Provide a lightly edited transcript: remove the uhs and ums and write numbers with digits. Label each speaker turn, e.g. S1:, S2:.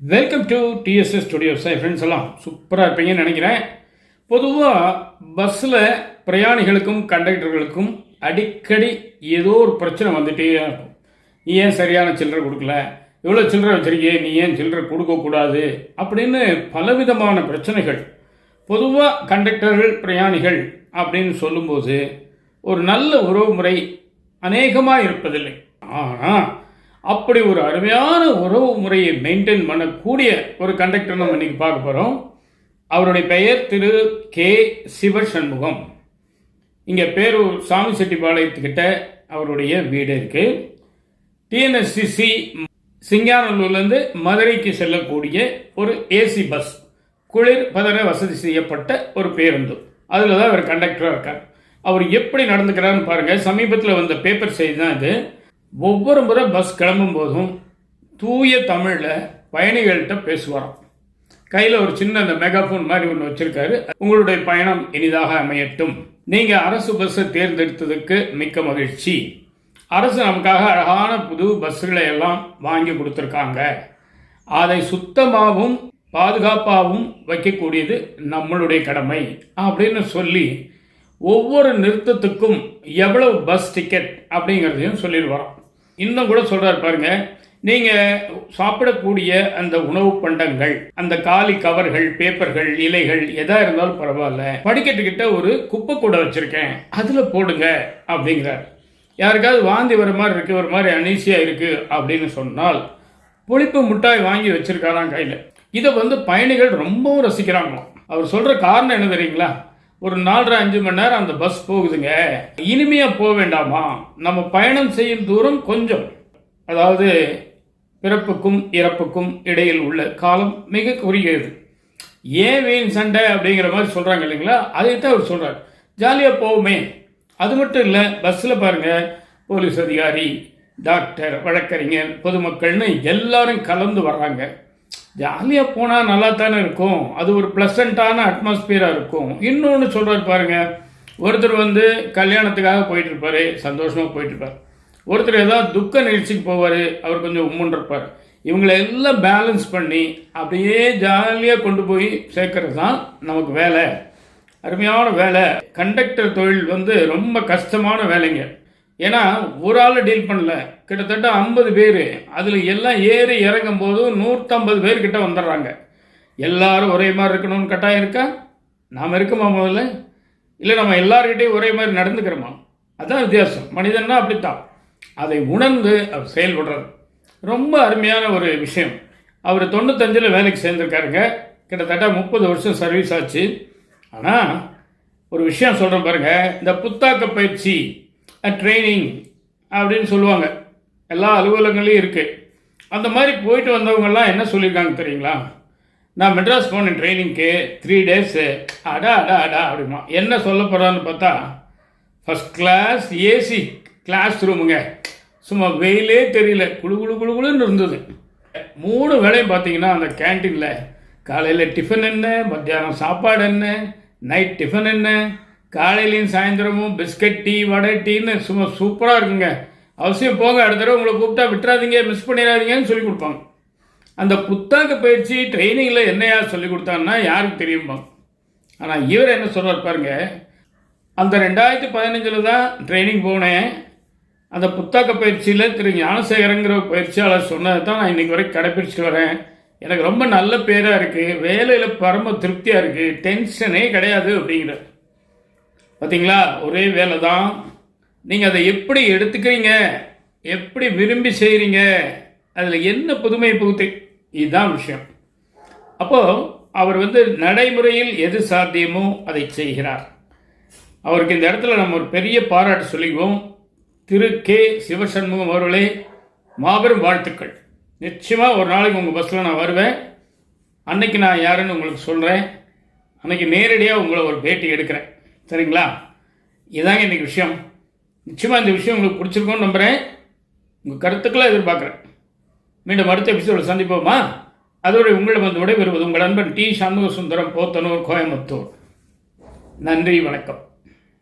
S1: Welcome to TDS studios. Friends எல்லாம் சூப்பராக இருப்பீங்கன்னு நினைக்கிறேன். பொதுவாக பஸ்ஸில் பிரயாணிகளுக்கும் கண்டக்டர்களுக்கும் அடிக்கடி ஏதோ ஒரு பிரச்சனை வந்துகிட்டே இருக்கும். நீ ஏன் சரியான சில்லறை கொடுக்கல, எவ்வளோ சில்லறை வச்சிருக்கே, நீ ஏன் சில்லறை கொடுக்கக்கூடாது அப்படின்னு பலவிதமான பிரச்சனைகள். பொதுவாக கண்டக்டர்கள் பிரயாணிகள் அப்படின்னு சொல்லும்போது ஒரு நல்ல உறவு முறை அநேகமாக இருப்பதில்லை. ஆனால் அப்படி ஒரு அருமையான உறவு முறையை மெயின்டைன் பண்ணக்கூடிய ஒரு கண்டக்டர் நம்ம இன்னைக்கு பார்க்க போகிறோம். அவருடைய பெயர் திரு கே சிவசண்முகம். இங்கே பேரூர் சாமி செட்டிப்பாளையத்துக்கிட்ட அவருடைய வீடு இருக்கு. டிஎன்எஸ்சிசி சிங்காநல்லூர்லேருந்து மதுரைக்கு செல்லக்கூடிய ஒரு ஏசி பஸ், குளிர் பதற வசதி செய்யப்பட்ட ஒரு பேருந்து, அதில் தான் அவர் கண்டக்டராக இருக்கார். அவர் எப்படி நடந்துக்கிறாருன்னு பாருங்கள். சமீபத்தில் வந்த பேப்பர் செய்தி தான் இது. ஒவ்வொரு முறை பஸ் கிளம்பும் போதும் தூய தமிழில் பயணிகள்கிட்ட பேசுவாராம். கையில் ஒரு சின்ன அந்த மெகாஃபோன் மாதிரி ஒன்று வச்சிருக்காரு. உங்களுடைய பயணம் இனிதாக அமையட்டும், நீங்கள் அரசு பஸ்ஸை தேர்ந்தெடுத்ததுக்கு மிக்க மகிழ்ச்சி, அரசு நமக்காக அழகான புது பஸ்ஸுகளை எல்லாம் வாங்கி கொடுத்துருக்காங்க, அதை சுத்தமாகவும் பாதுகாப்பாகவும் வைக்கக்கூடியது நம்மளுடைய கடமை அப்படின்னு சொல்லி ஒவ்வொரு நிறுத்தத்துக்கும் எவ்வளவு பஸ் டிக்கெட் அப்படிங்கிறதையும் சொல்லிடுவாராம். இன்னும் கூட சொல்றாரு பாருங்க, நீங்க சாப்பிடக்கூடிய அந்த உணவு பண்டங்கள், அந்த காலி கவர்கள், பேப்பர்கள், இலைகள் எதா இருந்தாலும் பரவாயில்ல, படிக்கட்டுக்கிட்ட ஒரு குப்பை கூட வச்சிருக்கேன், அதுல போடுங்க அப்படிங்கிறார். யாருக்காவது வாந்தி வர மாதிரி இருக்கு, ஒரு மாதிரி அனீசியா இருக்கு அப்படின்னு சொன்னால் புளிப்பு முட்டாய் வாங்கி வச்சிருக்காராம் கையில. இதை பயணிகள் ரொம்பவும் ரசிக்கிறாங்களாம். அவர் சொல்ற காரணம் என்ன தெரியுங்களா? ஒரு 4.5 மணி நேரம் அந்த பஸ் போகுதுங்க, இனிமையா போக வேண்டாமா? நம்ம பயணம் செய்யும் தூரம் கொஞ்சம், அதாவது பிறப்புக்கும் இறப்புக்கும் இடையில் உள்ள காலம் மிக குறுகியது. ஏன் வீண் சண்டை அப்படிங்கிற மாதிரி சொல்றாங்க இல்லைங்களா? அதைத்தான் அவர் சொல்றாரு. ஜாலியா போவோமே. அது மட்டும் இல்லை, பஸ்ஸில் பாருங்க, போலீஸ் அதிகாரி, டாக்டர், வழக்கறிஞர், பொதுமக்கள்னு எல்லாரும் கலந்து வர்றாங்க. ஜாலியாக போனால் நல்லா தானே இருக்கும், அது ஒரு ப்ளசண்ட்டான அட்மாஸ்பியராக இருக்கும். இன்னொன்று சொல்கிறார் பாருங்க, ஒருத்தர் கல்யாணத்துக்காக போயிட்டு இருப்பார், சந்தோஷமாக போயிட்டு இருப்பார். ஒருத்தர் ஏதாவது துக்க நிகழ்ச்சிக்கு போவார், அவர் கொஞ்சம் உம்முன்னு இருப்பார். இவங்களை எல்லாம் பேலன்ஸ் பண்ணி அப்படியே ஜாலியாக கொண்டு போய் சேர்க்கறது தான் நமக்கு வேலை. அருமையான வேலை. கண்டக்டர் தொழில் ரொம்ப கஷ்டமான வேலைங்க. ஏன்னா ஒரு ஆள் டீல் பண்ணல, கிட்டத்தட்ட 50 பேர், அதில் எல்லாம் ஏறி இறங்கும் போது 150 பேர் கிட்ட வந்துடுறாங்க. எல்லாரும் ஒரே மாதிரி இருக்கணும்னு கட்டாயம் இருக்கா? நாம் இருக்கோமா முதல்ல? இல்லை நம்ம எல்லார்கிட்டையும் ஒரே மாதிரி நடந்துக்கிறோமா? அதுதான் வித்தியாசம். மனிதன்னா அப்படித்தான். அதை உணர்ந்து அவர் செயல்படுறது ரொம்ப அருமையான ஒரு விஷயம். அவர் 95 வேலைக்கு சேர்ந்துருக்காருங்க. கிட்டத்தட்ட 30 வருஷம் சர்வீஸ் ஆச்சு. ஆனால் ஒரு விஷயம் சொல்கிறேன் பாருங்க, இந்த புத்தாக்க பயிற்சி ட்ரைனிங் அப்படின்னு சொல்லுவாங்க, எல்லா அலுவலகங்களையும் இருக்குது. அந்த மாதிரி போயிட்டு வந்தவங்கெல்லாம் என்ன சொல்லியிருக்காங்க தெரியுங்களா? நான் மெட்ராஸ் போனேன் ட்ரைனிங்க்கு 3 days, அடா அடா அடா அப்படிமா. என்ன சொல்ல போகிறான்னு பார்த்தா, ஃபஸ்ட் கிளாஸ் ஏசி கிளாஸ் ரூமுங்க, சும்மா வெயிலே தெரியல, குழு குழு குழு குழுன்னு இருந்தது. 3 வேளையும் பார்த்தீங்கன்னா அந்த கேன்டீனில் காலையில் டிஃபன் என்ன, மத்தியானம் சாப்பாடு என்ன, நைட் டிஃபன் என்ன, காலையிலையும் சாயந்தரமும் பிஸ்கட், டீ, வடை, டீன்னு சும்மா சூப்பராக இருக்குங்க. அவசியம் போங்க, அடுத்த தடவை உங்களை கூப்பிட்டா விட்டுறாதீங்க, மிஸ் பண்ணிடாதீங்கன்னு சொல்லி கொடுப்பாங்க. அந்த புத்தாக்க பயிற்சி ட்ரைனிங்கில் என்னையா சொல்லி கொடுத்தாங்கன்னா யாருக்கு தெரியுமா? ஆனால் இவர் என்ன சொல்கிறார் பாருங்க, அந்த 2015 தான் ட்ரைனிங் போனேன். அந்த புத்தாக்க பயிற்சியில் திரு ஞானசேகரங்கிற பயிற்சியாளர் சொன்னதை தான் நான் இன்றைக்கி வரைக்கும் கடைப்பிடிச்சிட்டு வரேன். எனக்கு ரொம்ப நல்ல பேராக இருக்குது, வேலையில் பரம திருப்தியாக இருக்குது, டென்ஷனே கிடையாது அப்படிங்கிற. பார்த்தீங்களா? ஒரே வேலை தான். நீங்கள் அதை எப்படி எடுத்துக்கிறீங்க, எப்படி விரும்பி செய்கிறீங்க, அதில் என்ன புதுமை புகுத்து, இதுதான் விஷயம். அப்போது அவர் நடைமுறையில் எது சாத்தியமோ அதை செய்கிறார். அவருக்கு இந்த இடத்துல நம்ம ஒரு பெரிய பாராட்டு சொல்லிக்குவோம். திரு கே சிவசண்முகம் அவர்களே, மாபெரும் வாழ்த்துக்கள். நிச்சயமாக ஒரு நாளைக்கு உங்கள் பஸ்ஸில் நான் வருவேன். அன்னைக்கு நான் யாருன்னு உங்களுக்கு சொல்கிறேன். அன்னைக்கு நேரடியாக உங்களை ஒரு பேட்டி எடுக்கிறேன். சரிங்களா? இதாங்க இன்றைக்கி விஷயம். நிச்சயமாக இந்த விஷயம் உங்களுக்கு பிடிச்சிருக்கோன்னு நம்புகிறேன். உங்கள் கருத்துக்களை எதிர்பார்க்குறேன். மீண்டும் அடுத்த எபிசோடு சந்திப்போமா? அதோடு உங்களிடம் விடைபெறுவது உங்கள் நண்பன் டி. சண்முக சுந்தரம், போத்தனூர், கோயம்புத்தூர். நன்றி, வணக்கம்.